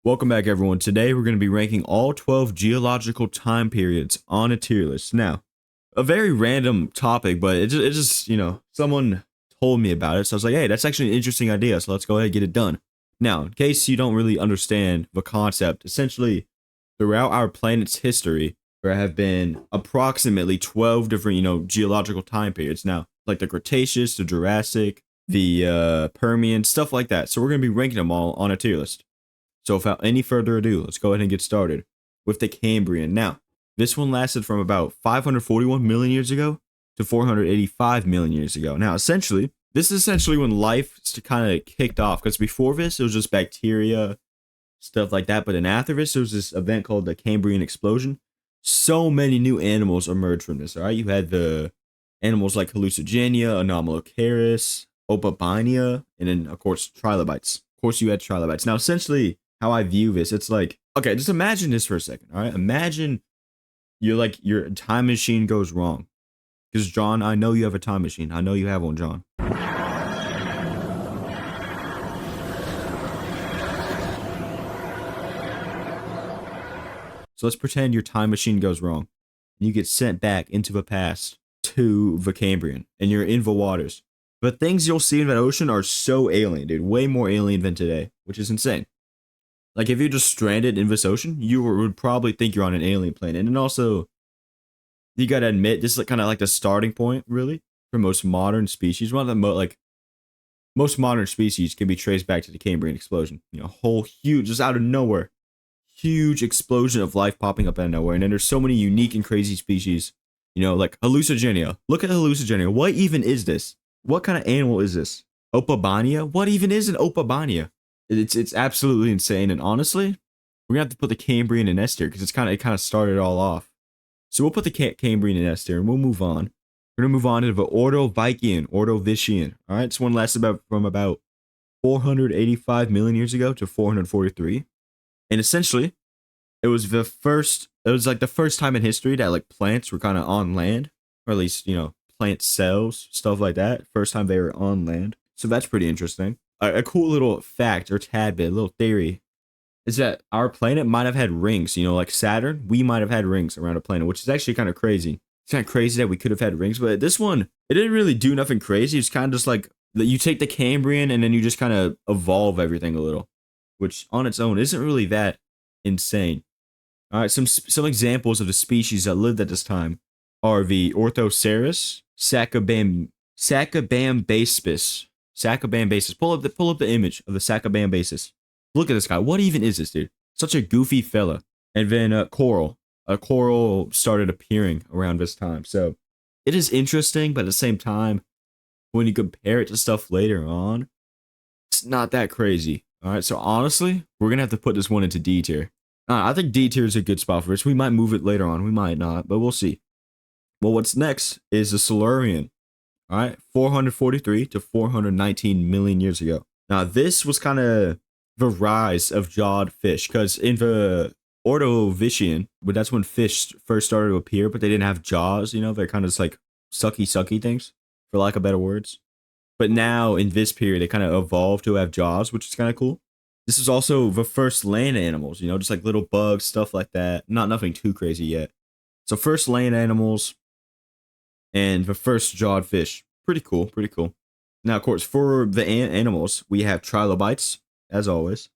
Welcome back, everyone. Today, we're going to be ranking all 12 geological time periods on a tier list. Now, a very random topic, but it just, someone told me about it. So I was like, hey, that's actually an interesting idea. So let's go ahead and get it done. Now, in case you don't really understand the concept, essentially, throughout our planet's history, there have been approximately 12 different, geological time periods. Now, like the Cretaceous, the Jurassic, the Permian, stuff like that. So we're going to be ranking them all on a tier list. So without any further ado, let's go ahead and get started with the Cambrian. Now, this one lasted from about 541 million years ago to 485 million years ago. Now, this is essentially when life kind of kicked off, because before this, it was just bacteria, stuff like that. But then after this, there was this event called the Cambrian explosion. So many new animals emerged from this, all right? You had the animals like Hallucigenia, Anomalocaris, Opabania, and then, of course, trilobites. Of course, you had trilobites. Now, essentially, how I view this, it's like, okay, just imagine this for a second, all right? Imagine your time machine goes wrong. Because, John, I know you have a time machine. I know you have one, John. So let's pretend your time machine goes wrong. And you get sent back into the past to the Cambrian, and you're in the waters. The things you'll see in that ocean are so alien, dude. Way more alien than today, which is insane. Like, if you're just stranded in this ocean, you would probably think you're on an alien planet. And also, you gotta admit, this is kind of like the starting point, really, for most modern species. One of the most modern species can be traced back to the Cambrian explosion. Whole huge, just out of nowhere, huge explosion of life popping up out of nowhere. And then there's so many unique and crazy species, like Hallucigenia. Look at Hallucigenia. What even is this? What kind of animal is this? Opabania? What even is an Opabania? It's absolutely insane, and honestly, we're gonna have to put the Cambrian in S tier because it kind of started it all off. So we'll put the Cambrian in S tier, and we'll move on. We're gonna move on to the Ordovician. All right, this one lasted from about 485 million years ago to 443, and essentially, it was the first time in history that like plants were kind of on land, or at least plant cells, stuff like that. First time they were on land, so that's pretty interesting. A cool little fact or tad bit, a little theory, is that our planet might have had rings. Like Saturn, we might have had rings around a planet, which is actually kind of crazy. It's kind of crazy that we could have had rings, but this one, it didn't really do nothing crazy. It's kind of just like you take the Cambrian and then you just kind of evolve everything a little, which on its own isn't really that insane. All right, some examples of the species that lived at this time are the Orthoceras, Sacabambaspis. Sacabambasis. Pull up the image of the Sacabambasis. Look at this guy. What even is this, dude? Such a goofy fella. And then coral. A coral started appearing around this time. So it is interesting, but at the same time, when you compare it to stuff later on, it's not that crazy. All right. So honestly, we're gonna have to put this one into D tier. I think D tier is a good spot for this. We might move it later on. We might not, but we'll see. Well, what's next is the Silurian. All right, 443 to 419 million years ago. Now, this was kind of the rise of jawed fish, because in the Ordovician, but that's when fish first started to appear, but they didn't have jaws. They're kind of just like sucky things, for lack of better words. But now in this period, they kind of evolved to have jaws, which is kind of cool. This is also the first land animals, just like little bugs, stuff like that. Nothing too crazy yet. So first land animals. And the first jawed fish. Pretty cool. Now, of course, for the animals, we have trilobites, as always.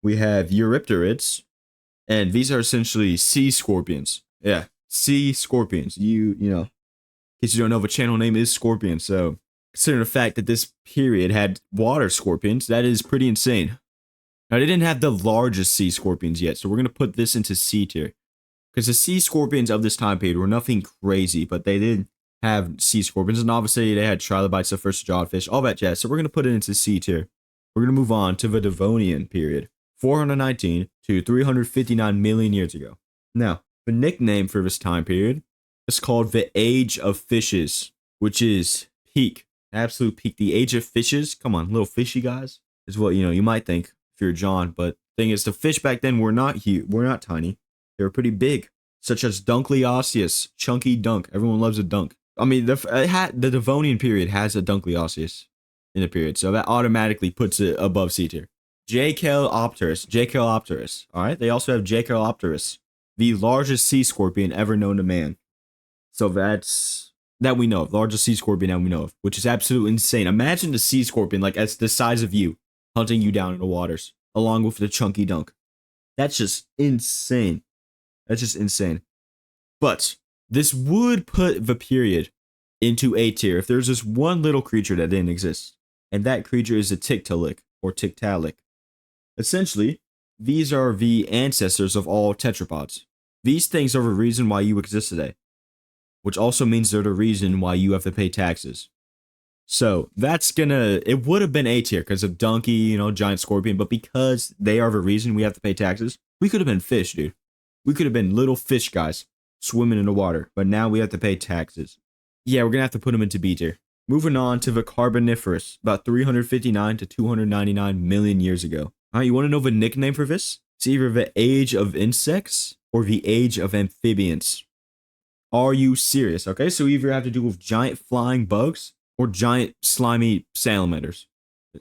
We have eurypterids. And these are essentially sea scorpions. Yeah, sea scorpions. In case you don't know, the channel name is Scorpion. So, considering the fact that this period had water scorpions, that is pretty insane. Now, they didn't have the largest sea scorpions yet. So, we're going to put this into C tier. Because the sea scorpions of this time period were nothing crazy, but they did have sea scorpions, and obviously they had trilobites, the first jawed fish, all that jazz. So we're going to put it into C tier. We're going to move on to the Devonian period, 419 to 359 million years ago. Now, the nickname for this time period is called the Age of Fishes, which is peak, absolute peak. The Age of Fishes, come on, little fishy guys, is what you might think if you're John. But the thing is, the fish back then were not huge, were not tiny. They were pretty big, such as Dunkleosteus, chunky dunk. Everyone loves a dunk. I mean, the Devonian period has a Dunkleosteus in the period, so that automatically puts it above C tier. Jacalopterus. All right. They also have Jacalopterus, the largest sea scorpion ever known to man. So that we know of, largest sea scorpion that we know of, which is absolutely insane. Imagine the sea scorpion like as the size of you, hunting you down in the waters, along with the chunky dunk. That's just insane. That's just insane. But this would put the period into A tier if there's this one little creature that didn't exist, and that creature is a Tiktaalik or Tiktaalik. Essentially, these are the ancestors of all tetrapods. These things are the reason why you exist today, which also means they're the reason why you have to pay taxes. So it would have been A tier because of donkey, giant scorpion, but because they are the reason we have to pay taxes, we could have been fish, dude. We could have been little fish guys swimming in the water, but now we have to pay taxes. Yeah, we're gonna have to put them into B tier. Moving on to the Carboniferous, about 359 to 299 million years ago. All right, you want to know the nickname for this? It's either the age of insects or the age of amphibians. Are you serious? Okay, so either have to do with giant flying bugs or giant slimy salamanders.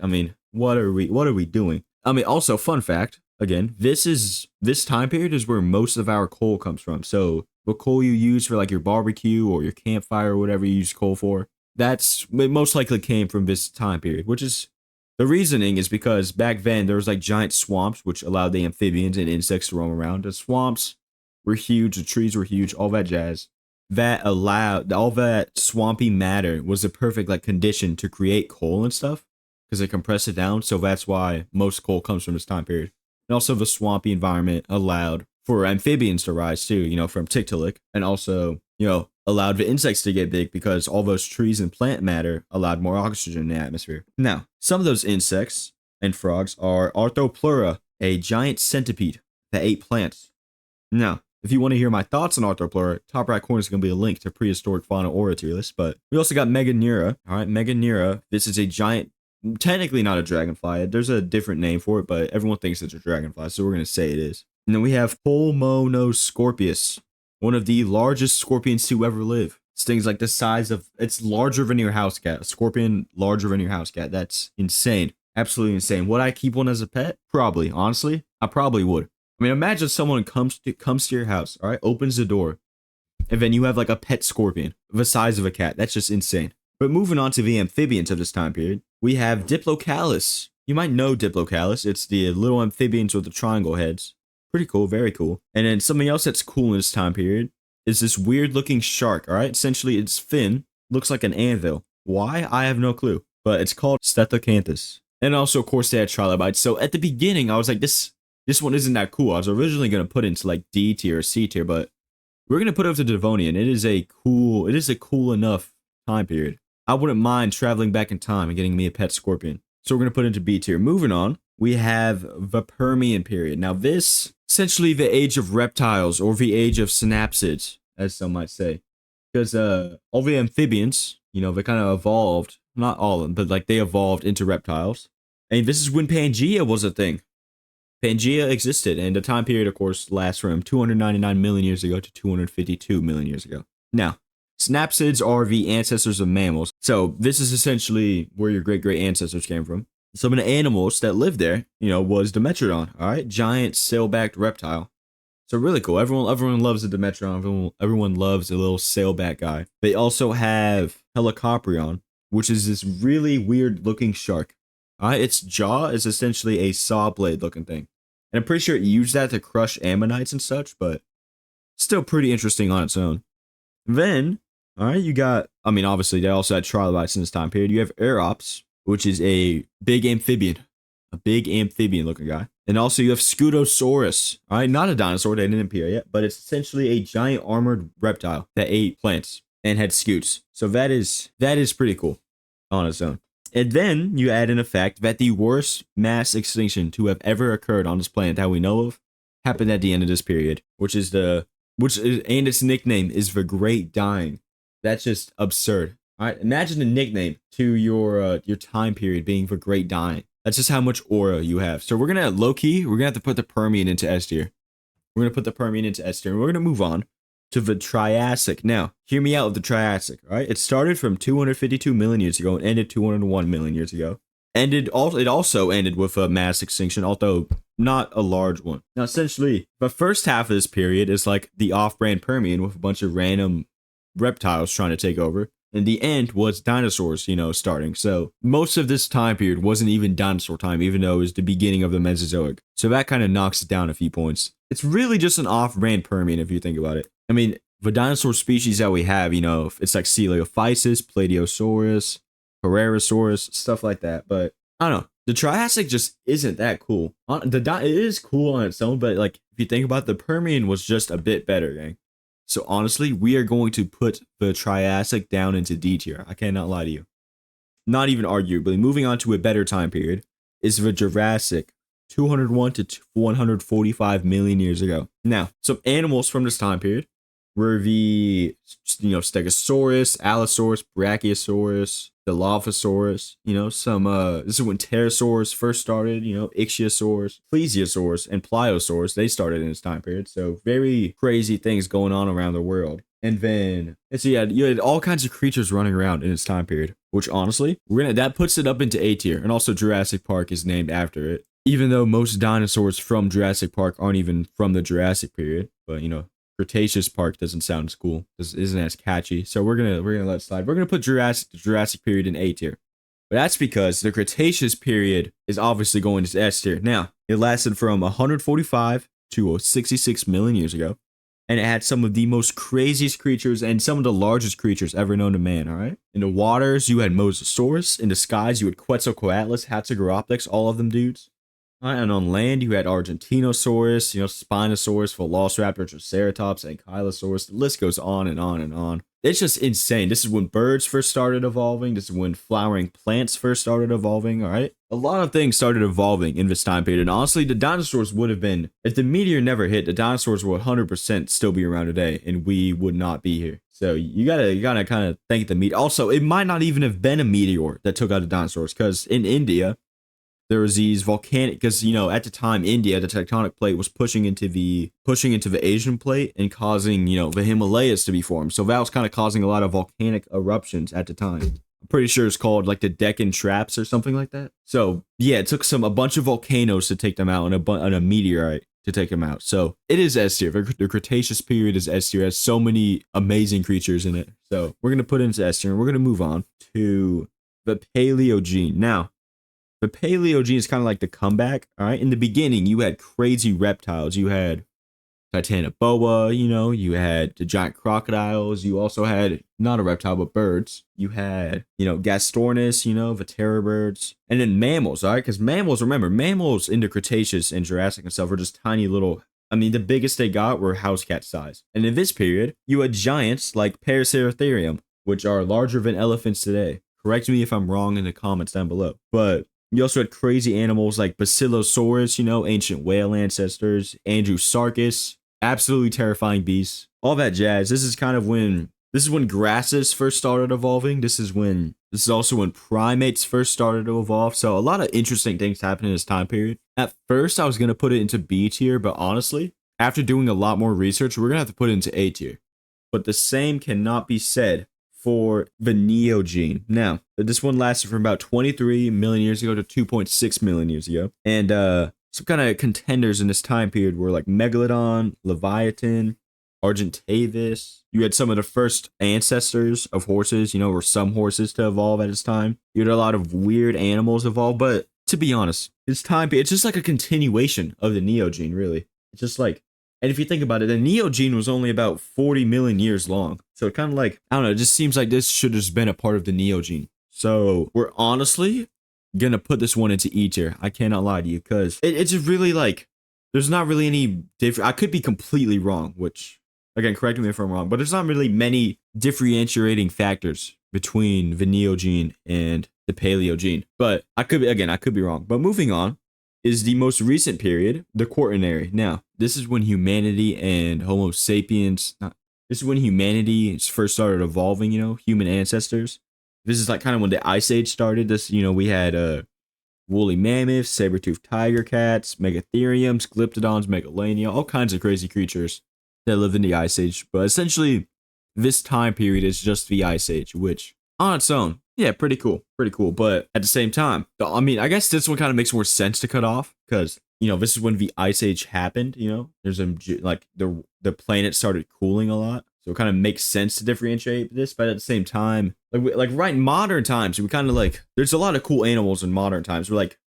I mean, what are we doing? I mean, also fun fact, again, this time period is where most of our coal comes from. So the coal you use for like your barbecue or your campfire or whatever you use coal for, it most likely came from this time period, which is the reasoning is because back then there was like giant swamps which allowed the amphibians and insects to roam around. The swamps were huge, the trees were huge, all that jazz. That allowed all that swampy matter was the perfect like condition to create coal and stuff because it compressed it down. So that's why most coal comes from this time period. And also the swampy environment allowed for amphibians to rise too, from Tiktaalik, and also, allowed the insects to get big because all those trees and plant matter allowed more oxygen in the atmosphere. Now, some of those insects and frogs are Arthropleura, a giant centipede that ate plants. Now, if you want to hear my thoughts on Arthropleura, top right corner is going to be a link to prehistoric fauna aura tier list. But we also got Meganeura. All right, Meganeura. This is a giant, technically not a dragonfly. There's a different name for it, but everyone thinks it's a dragonfly, so we're going to say it is. And then we have Pulmonoscorpius, one of the largest scorpions to ever live. It's things like the size of, it's larger than your house cat. A scorpion larger than your house cat. That's insane. Absolutely insane. Would I keep one as a pet? Probably. Honestly, I probably would. I mean, imagine someone comes to your house, all right, opens the door, and then you have like a pet scorpion the size of a cat. That's just insane. But moving on to the amphibians of this time period, we have Diplocalus. You might know Diplocalus. It's the little amphibians with the triangle heads. Pretty cool, very cool. And then something else that's cool in this time period is this weird looking shark, all right? Essentially, its fin looks like an anvil. Why? I have no clue. But it's called Stetocanthus. And also, of course, they had trilobites. So at the beginning, I was like, this one isn't that cool. I was originally going to put it into like D tier or C tier, but we're going to put it up to Devonian. It is a cool enough time period. I wouldn't mind traveling back in time and getting me a pet scorpion. So we're going to put it into B tier. Moving on, we have the Permian period. Now this, essentially the age of reptiles or the age of synapsids, as some might say. Because all the amphibians, they kind of evolved, not all of them, but like they evolved into reptiles. And this is when Pangea was a thing. Pangea existed, and the time period, of course, lasts from 299 million years ago to 252 million years ago. Now, synapsids are the ancestors of mammals, so this is essentially where your great-great ancestors came from. Some of the animals that lived there, was Dimetrodon, all right? Giant sail-backed reptile. So really cool. Everyone loves a Dimetrodon. Everyone loves a little sail-back guy. They also have Helicoprion, which is this really weird-looking shark. All right, its jaw is essentially a saw blade looking thing. And I'm pretty sure it used that to crush ammonites and such, but still pretty interesting on its own. Then, all right, you got, obviously they also had trilobites in this time period. You have Aerops, which is a big amphibian looking guy. And also you have Scutosaurus, all right, not a dinosaur, they didn't appear yet, but it's essentially a giant armored reptile that ate plants and had scutes. So that is pretty cool on its own. And then you add in the fact that the worst mass extinction to have ever occurred on this planet that we know of happened at the end of this period, and its nickname is the Great Dying. That's just absurd. All right, imagine the nickname to your time period being the Great Dying. That's just how much aura you have. So we're gonna we're gonna have to put the Permian into S tier. We're gonna put the Permian into S tier, and we're gonna move on to the Triassic. Now, hear me out with the Triassic, all right? It started from 252 million years ago and ended 201 million years ago. Ended also it also ended with a mass extinction, although not a large one. Now, essentially, the first half of this period is like the off-brand Permian with a bunch of random reptiles trying to take over. And the end was dinosaurs, starting. So most of this time period wasn't even dinosaur time, even though it was the beginning of the Mesozoic. So that kind of knocks it down a few points. It's really just an off-brand Permian if you think about it. I mean, the dinosaur species that we have, it's like Coelophysis, Plateosaurus, Herrerasaurus, stuff like that. But I don't know. The Triassic just isn't that cool. It is cool on its own, but like if you think about it, the Permian was just a bit better, gang. So honestly, we are going to put the Triassic down into D tier. I cannot lie to you. Not even arguably. Moving on to a better time period is the Jurassic, 201 to 145 million years ago. Now, some animals from this time period were the, Stegosaurus, Allosaurus, Brachiosaurus, Dilophosaurus, this is when pterosaurs first started, Ichthyosaurs, Plesiosaurs, and Pliosaurs, they started in this time period. So very crazy things going on around the world. And then, so you had all kinds of creatures running around in this time period, which honestly, that puts it up into A tier. And also Jurassic Park is named after it. Even though most dinosaurs from Jurassic Park aren't even from the Jurassic period, but Cretaceous Park doesn't sound as cool. Isn't as catchy. So we're gonna let it slide. We're gonna put the Jurassic period in A tier. But that's because the Cretaceous period is obviously going to S tier. Now, it lasted from 145 to 66 million years ago. And it had some of the most craziest creatures and some of the largest creatures ever known to man, all right? In the waters, you had Mosasaurus. In the skies, you had Quetzalcoatlus, Hatzegoropteryx, all of them dudes. And on land, you had Argentinosaurus, Spinosaurus, Velociraptor, Triceratops, Ankylosaurus. The list goes on and on and on. It's just insane. This is when birds first started evolving. This is when flowering plants first started evolving, all right? A lot of things started evolving in this time period. And honestly, the dinosaurs would have been, if the meteor never hit, the dinosaurs would 100% still be around today, and we would not be here. So you gotta kind of thank the meteor. Also, it might not even have been a meteor that took out the dinosaurs, because in India, there was these volcanic, because at the time India, the tectonic plate was pushing into the Asian plate and causing the Himalayas to be formed. So that was kind of causing a lot of volcanic eruptions at the time. I'm pretty sure it's called like the Deccan Traps or something like that. So yeah, it took a bunch of volcanoes to take them out and a meteorite to take them out. So it is S tier. The Cretaceous period is S tier. It has so many amazing creatures in it. So we're gonna put it into S tier, and we're gonna move on to the Paleogene. Now, the Paleogene is kind of like the comeback, all right? In the beginning, you had crazy reptiles. You had Titanoboa, you had the giant crocodiles. You also had, not a reptile, but birds. You had, Gastornis, the terror birds. And then mammals, all right? Because mammals in the Cretaceous and Jurassic and stuff were just tiny little, the biggest they got were house cat size. And in this period, you had giants like Paraceratherium, which are larger than elephants today. Correct me if I'm wrong in the comments down below. But you also had crazy animals like Basilosaurus, ancient whale ancestors, Andrewsarchus, absolutely terrifying beasts, all that jazz. This is when grasses first started evolving. This is also when primates first started to evolve. So a lot of interesting things happened in this time period. At first, I was going to put it into B tier, but honestly, after doing a lot more research, we're going to have to put it into A tier. But the same cannot be said for the Neogene. Now, this one lasted from about 23 million years ago to 2.6 million years ago. And some kind of contenders in this time period were like Megalodon, Leviathan, Argentavis. You had some of the first ancestors of horses, or some horses to evolve at this time. You had a lot of weird animals evolve, but to be honest, this time period, it's just like a continuation of the Neogene, really. It's just like, and if you think about it, the Neogene was only about 40 million years long. So it kind of like, I don't know, it just seems like this should have just been a part of the Neogene. So we're honestly gonna put this one into E tier. I cannot lie to you, because it's just really like, there's not really any different, I could be completely wrong, which, again, correct me if I'm wrong, but there's not really many differentiating factors between the Neogene and the Paleogene. But I could be wrong. But moving on is the most recent period, the Quaternary. Now, this is when humanity and Homo sapiens, this is when humanity first started evolving, human ancestors. This is like kind of when the Ice Age started. This, we had woolly mammoths, saber-toothed tiger cats, megatheriums, glyptodons, megalania, all kinds of crazy creatures that lived in the Ice Age. But essentially, this time period is just the Ice Age, which on its own Yeah, pretty cool. Pretty cool. But at the same time, I mean, I guess this one kind of makes more sense to cut off because, this is when the ice age happened, There's like the planet started cooling a lot. So it kind of makes sense to differentiate this, but at the same time, like right in modern times, we kind of like there's a lot of cool animals in modern times. We're like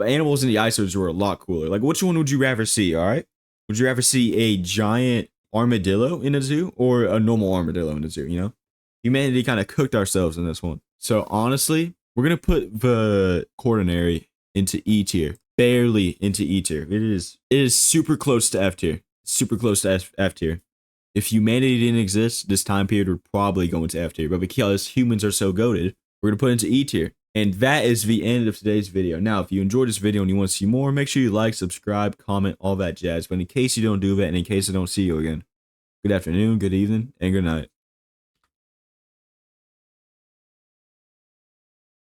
animals in the ice age were a lot cooler. Like which one would you rather see, all right? Would you rather see a giant armadillo in a zoo or a normal armadillo in a zoo? Humanity kind of cooked ourselves in this one. So honestly, we're gonna put the Quaternary into E tier, barely into E tier. It is super close to F tier, super close to F tier. If humanity didn't exist, this time period would probably go into F tier. But because humans are so goated, we're gonna put it into E tier. And that is the end of today's video. Now, if you enjoyed this video and you want to see more, make sure you like, subscribe, comment, all that jazz. But in case you don't do that, and in case I don't see you again, good afternoon, good evening, and good night.